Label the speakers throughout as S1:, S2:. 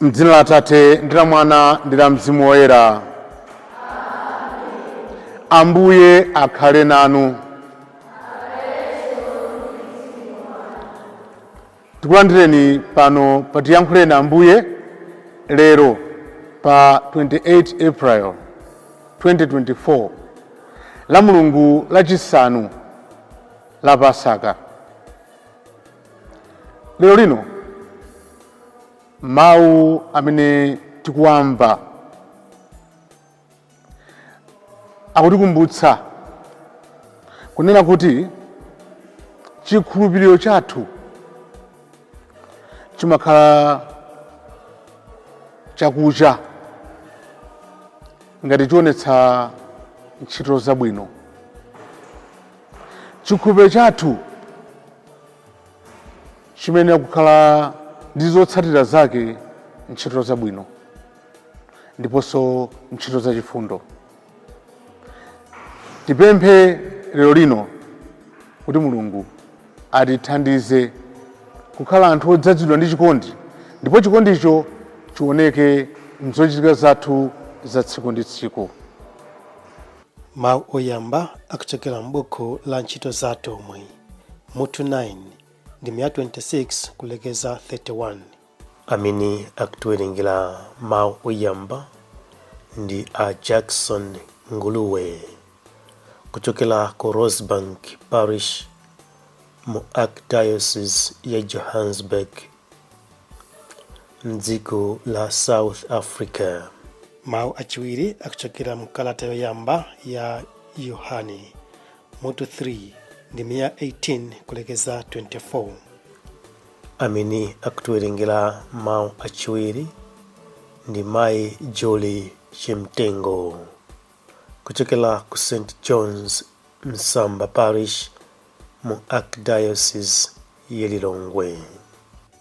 S1: M'dzina la Atate ndi la Mwana ndi la Mzimu Woyera. Ambuye akhale nanu. Tikulandireni pano patiyankhuleni Ambuye lero pa 28 April 2024 la Mulungu lachisanu la Pasaka. Lero lino mawu amene tikuwamva akutikumbutsa kunena kuti chikhulupiriro chathu chimakhala chakucha ngati chionetsa ntchito zabwino. Chikhulupiriro chathu chimene kukhala ndi zotsatira zake ntchito zabwino ndiponso ntchito zachifundo. Tipemphe lero lino kuti Mulungu atithandize kukhala anthu odzazidwa ndi chikondi, ndipo chikondicho chioneke m'zochitika zathu za tsiku ndi tsiku.
S2: Mawu oyamba akuchokera m'buku la ntchito za atumwi mutu 9 ndime ya 26 kulekeza 31. Amene akutiwerengera mawu oyamba ndi a Jackson Nguluwe kuchokera ku Rosebank Parish mu Archdiocese ya Johannesburg mdziko la South Africa. Mawu achiwiri akuchokera mu kalata yoyamba ya Yohane mutu 3 ndime ya 18 kulekeza 24. Amene akutiwerengera mawu achiwiri ndi mayi Jolie Chimtengo kuchokera ku St. John's Msamba Parish mu Archdiocese ya Lilongwe.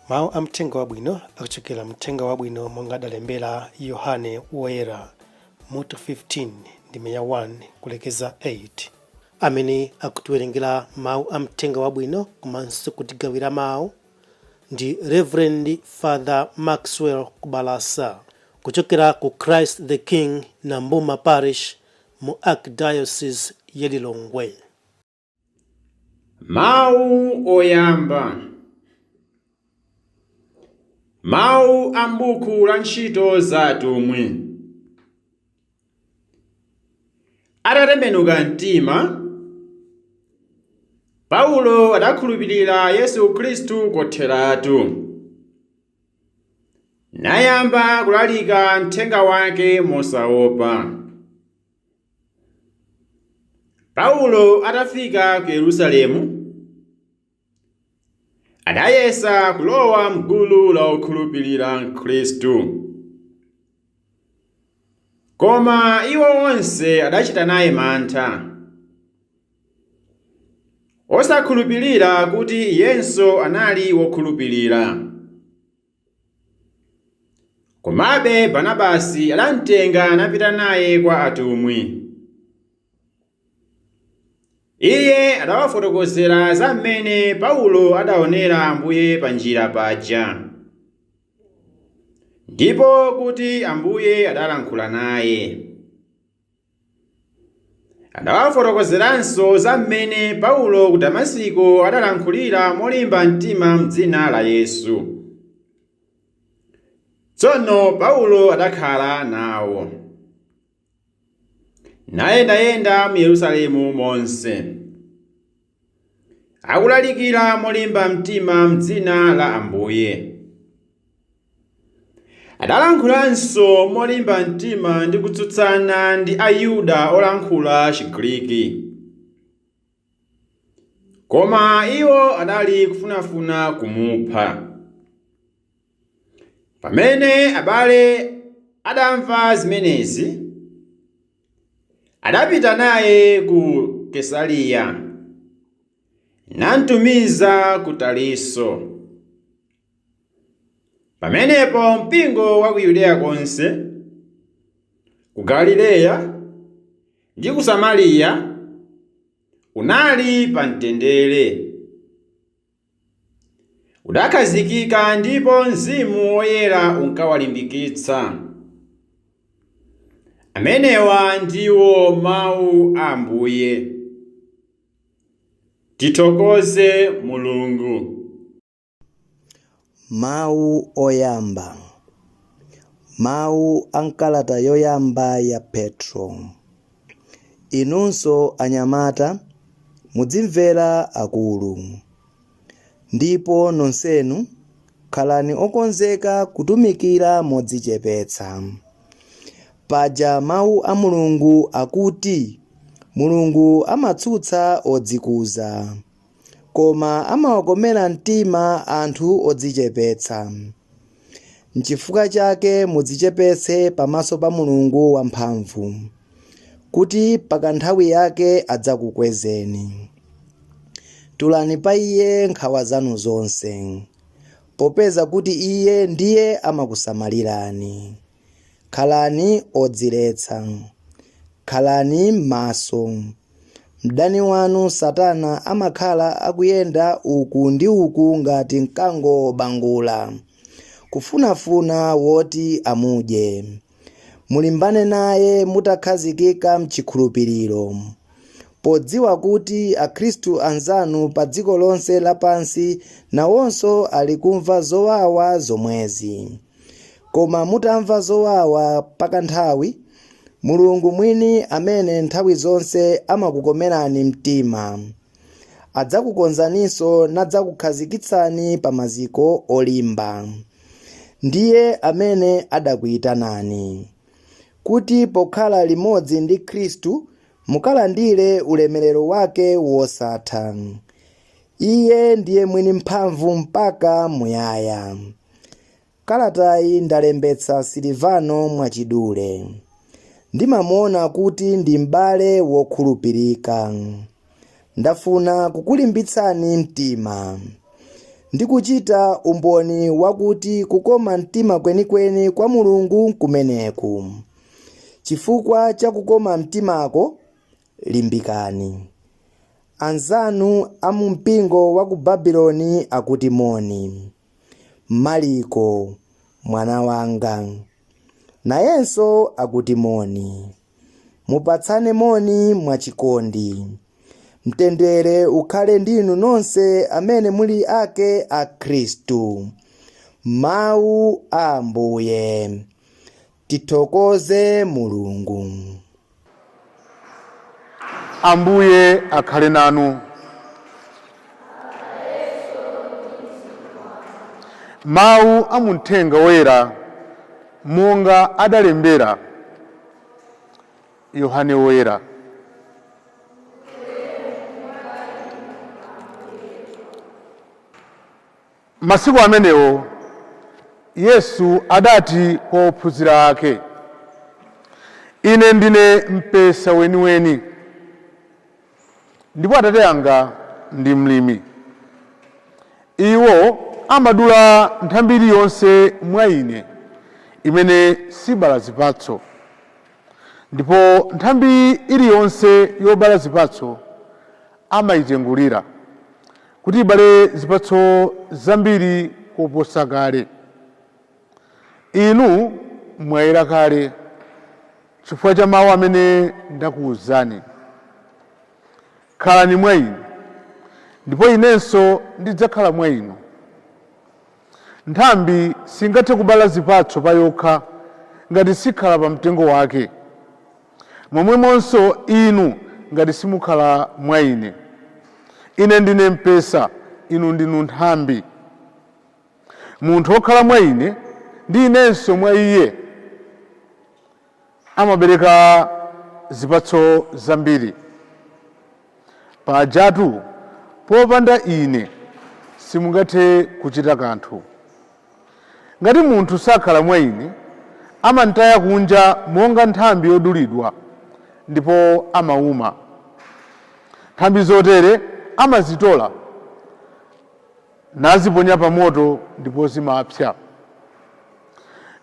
S2: Mawu amtenga wabwino akuchokera mtenga wabwino monga adalembera Yohane Woyera mutu 15 ndime ya 1 kulekeza 8. Amene akutiwerengera mawu amtenga wabwino komanso kutigawira mawu ndi Reverend Father Maxwell Kubalasa kuchokera ku Christ the King na Mbuma Parish mu Archdiocese ya Lilongwe.
S3: Mawu oyamba. Mawu ambuku la ntchito za atumwi. Atatembenuka mtima, Paulo adakhulupirira Yesu Khristu kotheratu, nayamba kulalika mthenga wake mosaopa. Paulo atafika ku Yerusalemu, adayesa kulowa mgulu la okhulupirira Khristu. Koma iwo onse adachita naye mantha, osakhulupirira kuti iyenso anali wokhulupirira. Komabe Barnabasi adamtenga napita naye kwa atumwi. Iye adawafotokozera za mmene Paulo adaonera Ambuye pa njira paja, ndipo kuti Ambuye adalankhula naye. Adawafotokozeranso za mmene Paulo ku Damasiko adalankhulira molimba mtima m'dzina la Yesu. Tsono Paulo adakhala nawo, nayendayenda mu Yerusalemu monse, akulalikira molimba mtima m'dzina la Ambuye. Adalankhulanso molimba mtima ndi kutsutsana ndi Ayuda olankhula Chigriki. Koma iwo adali kufunafuna kumupha. Pamene abale adamva zimenezi, adapita naye ku Kesariya, namtumiza ku Tariso. Pamenepo mpingo wa ku Yudeya konse, ku Galileya ndi ku Samariya unali pa mtendere. udakhazikika ndipo Mzimu Woyera unkawalimbikitsa. Amenewa ndiwo mawu a Ambuye. Tithokoze Mulungu.
S4: Mawu oyamba. Mawu ankalata yoyamba ya Petro. Inunso anyamata mudzimvera akulu, ndipo nonsenu khalani okonzeka kutumikira modzichepetsa. Paja mawu a Mulungu akuti Mulungu amatsutsa odzikuza, koma amawakomera mtima anthu odzichepetsa. N'chifukwa chake mudzichepetse pamaso pa Mulungu wamphamvu, kuti pakanthawi yake adzakukwezeni. Tulani pa Iye nkhawa zanu zonse, popeza kuti Iye ndiye amakusamalirani. Khalani odziretsa, khalani maso. Mdani wanu Satana amakhala akuyenda uku ndi uku ngati mkango wobangula, kufunafuna woti amudye. Mulimbane naye mutakhazikika mchikhulupiriro, podziwa kuti akhristu anzanu pa dziko lonse lapansi nawonso ali kumva zowawa zomwezi. Koma mutamva zowawa pakanthawi, Mulungu mwini amene nthawi zonse amakukomerani mtima, adzakukonzaninso nadzakukhazikitsani pa maziko olimba. Ndiye amene adakuyitanani kuti pokhala limodzi ndi Khristu mukalandire ulemerero wake wosatha. Iye ndiye mwini mphamvu mpaka muyaya. Kalatayi ndalembetsa Silivano mwachidule. Ndimamuona kuti ndi m'bale wokhulupirika. Ndafuna kukulimbitsani mtima, ndikuchita umboni wakuti kukoma mtima kwenikweni kwa Mulungu kumeneku. Chifukwa cha kukoma mtimako, limbikani. Anzanu amumpingo wa ku Babuloni akuti moni. Mariko mwana wanga nayenso akuti moni. Mupatsane moni mwachikondi. Mtendere ukhale ndinu nonse amene muli ake a Khristu. Mawu a Ambuye. Tithokoze Mulungu.
S1: Ambuye akhale nanu. Mawu a Uthenga Woyera monga adalembera Yohane Woyera. Masiku amenewo Yesu adati kwa ophunzira ake, ine ndine mpesa weniweni, ndipo Atate anga ndi mlimi. Iwo amadula nthambi iliyonse mwa ine imene sibala zipatso, ndipo nthambi iliyonse yobala zipatso amayitengulira kuti ibale zipatso zambiri koposa kale. Inu mwayera kale chifukwa cha mawu amene ndakuwuzani. Khalani mwa ine, ndipo inenso ndidzakhala mwa inu. Nthambi singathe kubala zipatso pa yokha ngati sikhala pa mtengo wake. Momwemonso inu ngati simukhala mwa ine. Ine ndine mpesa, inu ndinu nthambi. Munthu wokhala mwa ine ndi inenso mwa iye amabereka zipatso zambiri. Pajatu popanda ine simungathe kuchita kanthu. Ngati munthu sakhala mwa ine, amanditaya kunja monga nthambi yodulidwa, ndipo amauma. Nthambi zotere amazitola naziponya pa moto ndipo zimapsa.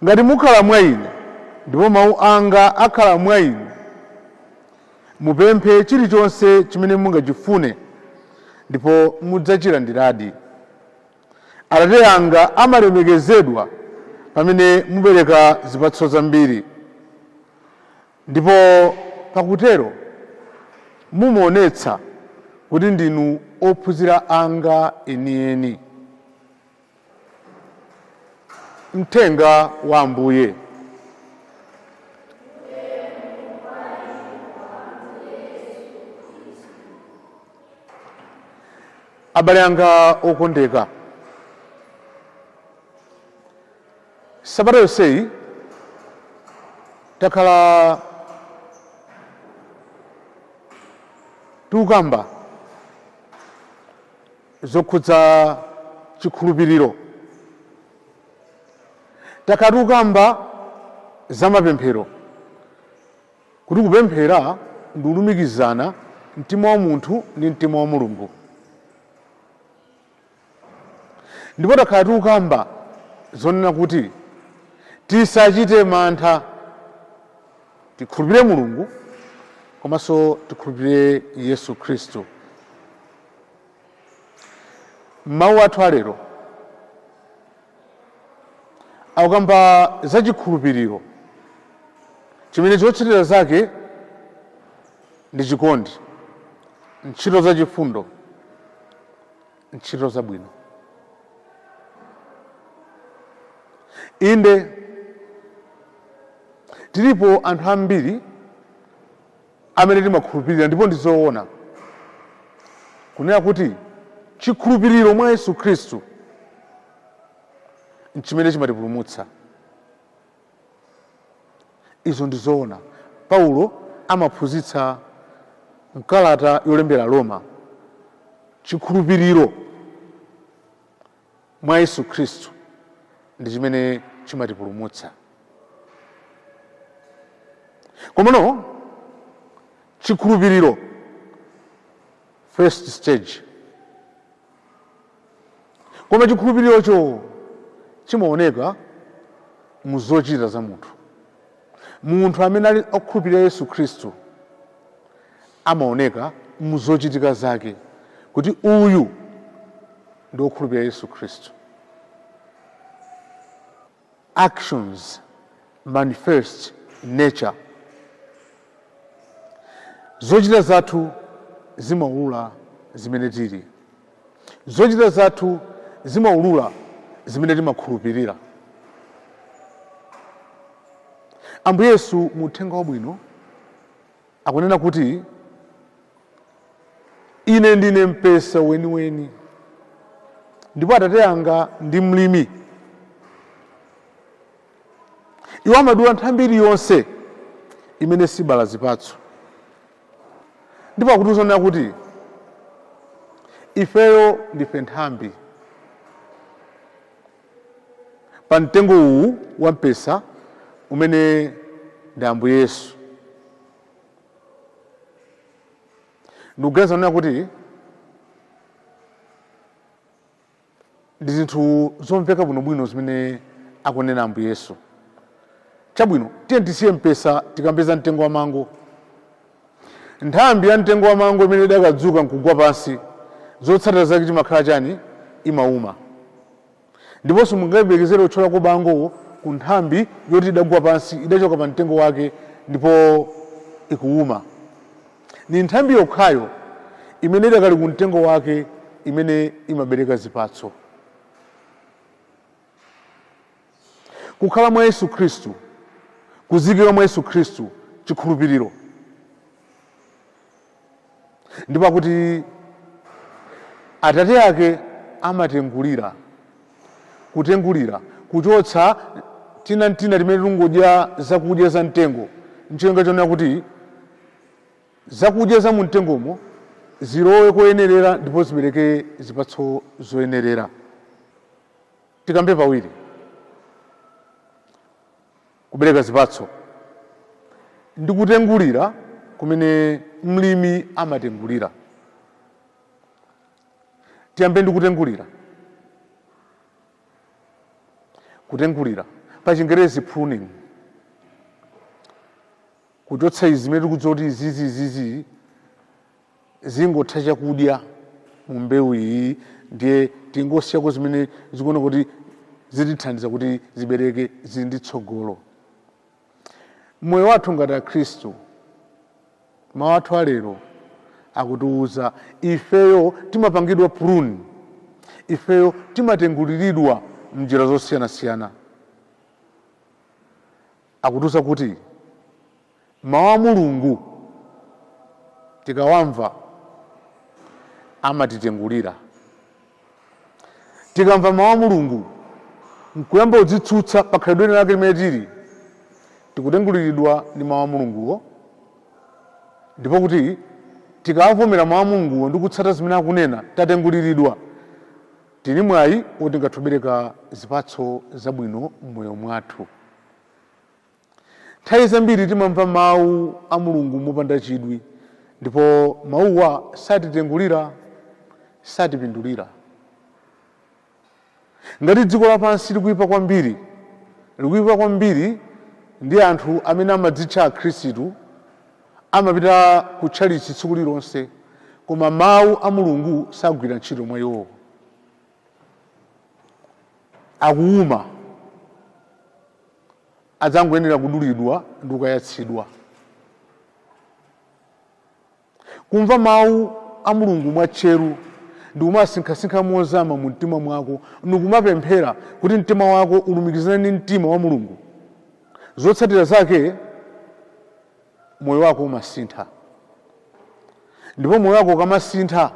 S1: Ngati mukhala mwa ine ndipo mawu anga akhala mwa inu, mupemphe chilichonse chimene mungachifune ndipo mudzachilandiradi. Atate anga amalemekezedwa pamene mupereka zipatso zambiri, ndipo pakutero mumaonetsa kuti ndinu ophunzira anga enieni. Mthenga wa Ambuye. Abale anga okondeka, sabata yonseyi takhala tikukamba zokhudza chikhulupiriro, takhala tikukamba za mapemphero, kuti kupemphera ndi kulumikizana mtima wa munthu ndi mtima wa Mulungu. Ndipo takhala tikukamba zonena kuti tisachite mantha, tikhulupirire Mulungu komanso tikhulupirire Yesu Khristu. Mawu athu alero akukamba za chikhulupiriro chimene zotsatira zake ndi chikondi, ntchito zachifundo, ntchito zabwino. Inde tilipo anthu ambiri amene timakhulupirira, ndipo ndi zoona kunena kuti chikhulupiriro mwa Yesu Khristu nchimene chimatipulumutsa. Izo ndi zoona. Paulo amaphunzitsa mkalata yolembera Roma, chikhulupiriro mwa Yesu Khristu ndi chimene chimatipulumutsa. Komano chikhulupiriro, first stage, koma chikhulupirirocho chimaoneka mu zochita za munthu. Munthu amene ali okhulupirira Yesu Khristu amaoneka mu zochitika zake kuti uyu ndi okhulupirira Yesu Khristu. Actions manifest nature. Zochita zathu zimaulula zimene tili, zochita zathu zimaulula zimene timakhulupirira. Ambuye Yesu mu Uthenga Wabwino akunena kuti ine ndine mpesa weniweni ndipo Atate anga ndi mlimi. Iwo amadula nthambi iliyonse imene sibala zipatso. Ndipo akutiuzana kuti ifeyo ndife nthambi pa mtengo uwu wa mpesa umene ndi Ambuye Yesu. Ndikuganiza nena kuti ndi zinthu zomveka bwinobwino zimene akunena Ambuye Yesu. Chabwino, tiye tisiye mpesa tikambeza mtengo wa mango. Nthambi ya mtengo wa mango imene idakadzuka nkugwa pansi, zotsatira zake chimakhala chani? Imauma. Ndiponso mungayembekezere kutchola kwa bango ku nthambi yoti idagwa pansi, idachoka pa mtengo wake ndipo ikuuma. Ni nthambi yokhayo imene idakali ku mtengo wake imene imabereka zipatso. Kukhala mwa Yesu Khristu, kuzikira mwa Yesu Khristu, chikhulupiriro. Ndipo akuti Atate ake amatengulira, kutengulira, kuchotsa tina limene tungodya zakudya za mtengo. Nchenga chonena kuti zakudya za mu mtengomo zilowe koyenerera ndipo zibereke zipatso zoyenerera. Tikambe pawiri: kubereka zipatso ndi kutengulira kumene mlimi amatengulira. Tiyambe ndi kutengulira. Kutengulira pa Chingerezi pruning, kuchotsa izi zimene tikuzoti izizi zingotha chakudya mu mbewu iyi, ndiye tingosiyako zimene zikuona kuti zitithandiza kuti zibereke zili ndi tsogolo. Moyo wathu ngati Akhristu, mawu athu alero akutiuza ifeyo timapangidwa prune, ifeyo timatenguliridwa m'njira zosiyanasiyana. Akutiuza kuti mawu a Mulungu tikawamva amatitengulira. Tikamva mawu a Mulungu nkuyamba kudzitsutsa pa khalidwe lake limene tili, tikutenguliridwa ndi mawu a Mulunguwo, ndipo kuti tikawavomera mawu a Mulunguwo ndi kutsata zimene akunena tatenguliridwa, tili mwayi woti tingathe zipatso zabwino m'moyo mwathu. Nthawi zambiri timamva mawu a Mulungu mopanda chidwi, ndipo mawuwa satitengulira, satipindulira. Ngati dziko lapansi likuyipa kwambiri ndi anthu amene amadzitcha Akhristu, amapita ku tchalichi tsiku lilonse, koma mawu a Mulungu sagwira ntchito mwa iwo, akuuma, adzangoyenera kudulidwa ndi kukayatsidwa. Kumva mawu a Mulungu mwatcheru ndi kumasinkhasinkha mozama mu mtima mwako, ndikumapemphera kuti mtima wako ulumikizane ndi mtima wa Mulungu, zotsatira zake moyo wako umasintha. Ndipo moyo wako ukamasintha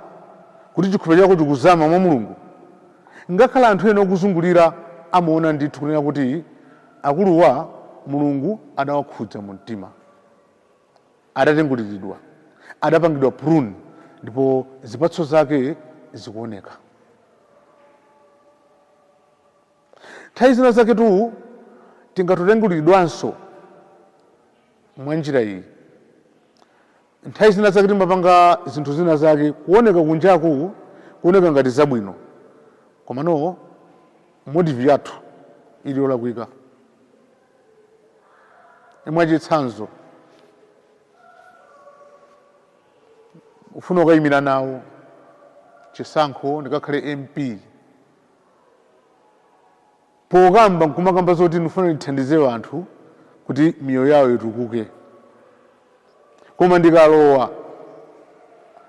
S1: kuti chikhulupiriro chako chikuzama mwa Mulungu, ngakhale anthu ena okuzungulira amaona ndithu kunena kuti akuluwa Mulungu adawakhudza mu mtima, adatenguliridwa, adapangidwa prune, ndipo zipatso zake zikuoneka. Nthawi zina zake tu tingatotenguliridwanso mwa njira iyi. Nthawi zina zake timapanga zinthu zina zake kuoneka kunjaku kuoneka ngati zabwino, komano motive yathu ili yolakwika. Mwachitsanzo, ufuna ukayimira nawo chisankho ndikakhale MP, pokamba nkumakamba zoti ndifuna ndithandize anthu kuti miyoyo yawo itukuke, koma ndikalowa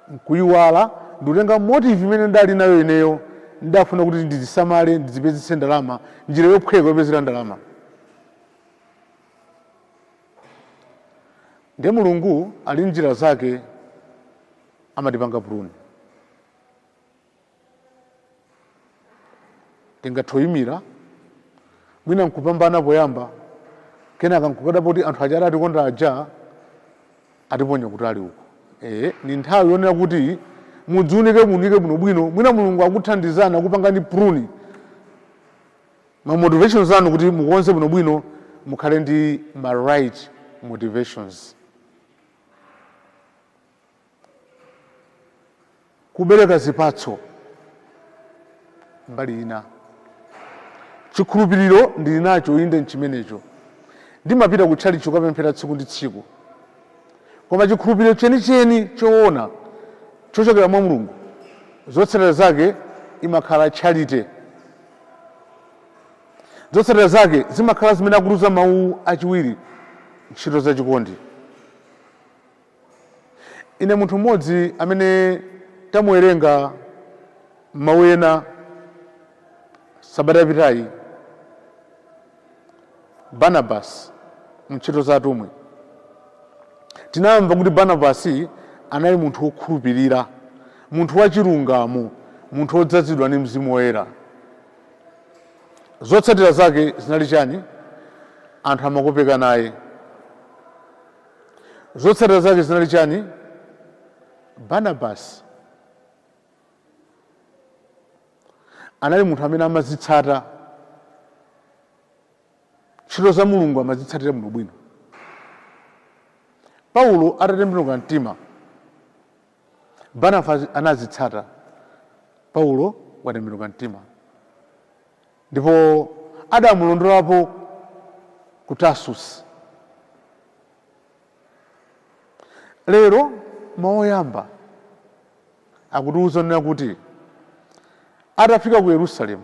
S1: nkuyiwala ndikutenga motive imene ndali nayo ineyo, ndafuna kuti ndizisamale ndizipezetse ndalama, njira yophweka yopezera ndalama. Ndiye Mulungu ali njira zake, amatipanga prune. Tingathoyimira mwina nkupambana poyamba, kenaka nkukadapo kuti anthu aja atikonda aja atiponya kutali uko. Ni nthawi yonena kuti mudziunike bwinobwino, mwina Mulungu akuthandizana kupangani prune ma motivations anu kuti mukonze bwinobwino, mukhale ndi ma right motivations. Kubereka zipatso mbali ina, chikhulupiriro ndili nacho inde nchimenecho, ndimapita kutchalichi kukapemphera tsiku ndi tsiku, koma chikhulupiriro chenicheni choona chochokera mwa Mulungu, zotsatira zake imakhala charity. Zotsatira zake zimakhala zimene akuluza mawu achiwiri, ntchito zachikondi. Ine munthu mmodzi amene tamuwerenga mawu ena sabata yapitayi, Barnabas mntchito za atumwi, tinamva kuti Barnabas anali munthu wokhulupirira, munthu wachilungamo, munthu wodzazidwa ndi Mzimu Woyera. Zotsatira zake zinali chani? Anthu amakopeka naye. Zotsatira zake zinali chani? Barnabas anali munthu amene amazitsata ntchito za Mulungu, amazitsatira bwinobwino. Paulo atatembenuka mtima, Barnabas anazitsata, Paulo watembenuka mtima, ndipo adamulondolapo ku Tarsus. Lero mawu oyamba akutiuza nena kuti atafika ku Yerusalemu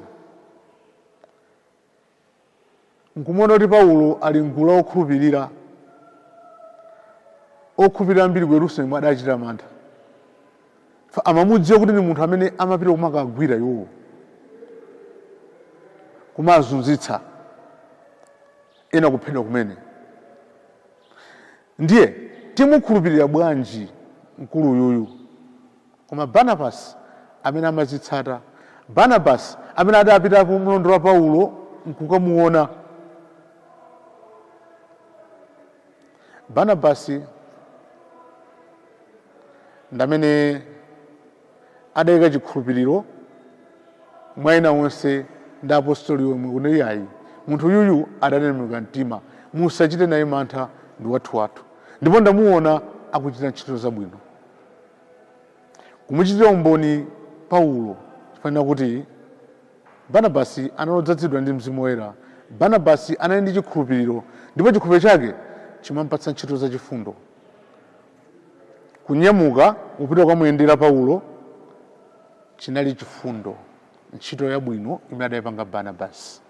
S1: nkumuona kuti Paulo ali mgulu la okhulupirira ambiri ku Yerusalemu adachita mantha. Amamudziwa kuti ndi munthu amene amapita kumakagwira iwowo, kumazunzitsa ena kuphedwa kumene. Ndiye timukhulupirira bwanji mkulu yuyu? Koma Barnabasi amene amazitsata, Barnabasi amene adapita kumlonda wa Paulo nkukamuona. Barnabasi ndamene adayika chikhulupiriro mwa ena onse ndi apostoli omwe kuti yayi munthu yuyu adatembenuka mtima, musachite naye mantha, ndi wathu. Ndipo ndamuona akuchita ntchito zabwino. Kumuchitira umboni Paulo chifanira kuti Barnabasi anadzazidwa ndi Mzimu Woyera. Barnabasi anali ndi chikhulupiriro, ndipo chikhulupiriro chake chimampatsa ntchito zachifundo. Kunyamuka kupita kwamuyendera Paulo chinali chifundo, ntchito yabwino imene adayipanga Barnabasi.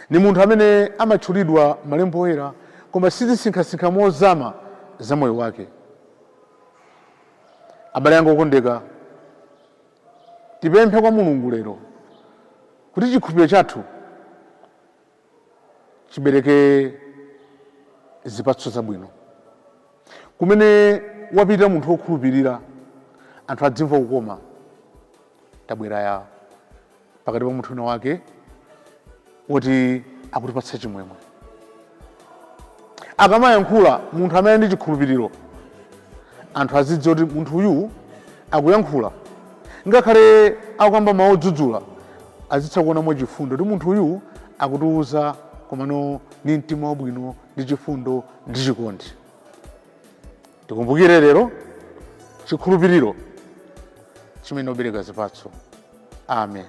S1: Ni munthu amene amatchulidwa Malemba Oyera koma sizisinkhasinkha mozama za moyo wake. Abale anga okondeka, tipemphe kwa Mulungu lero kuti chikhulupiriro chathu chibereke zipatso zabwino. Kumene wapita munthu wokhulupirira, anthu adzimva kukoma, tabwera ya pakati pa munthu wake woti akutipatsa chimwemwe. Akamayankhula munthu amene ndi chikhulupiriro, anthu azidziwa kuti munthu uyu akuyankhula, ngakhale akukamba mawu odzudzula, azitha kuona mwa chifundo kuti munthu uyu akutiuza komano ni mtima wabwino ndi chifundo ndi chikondi. Tikumbukire lero chikhulupiriro chimene obereka zipatso. Amen.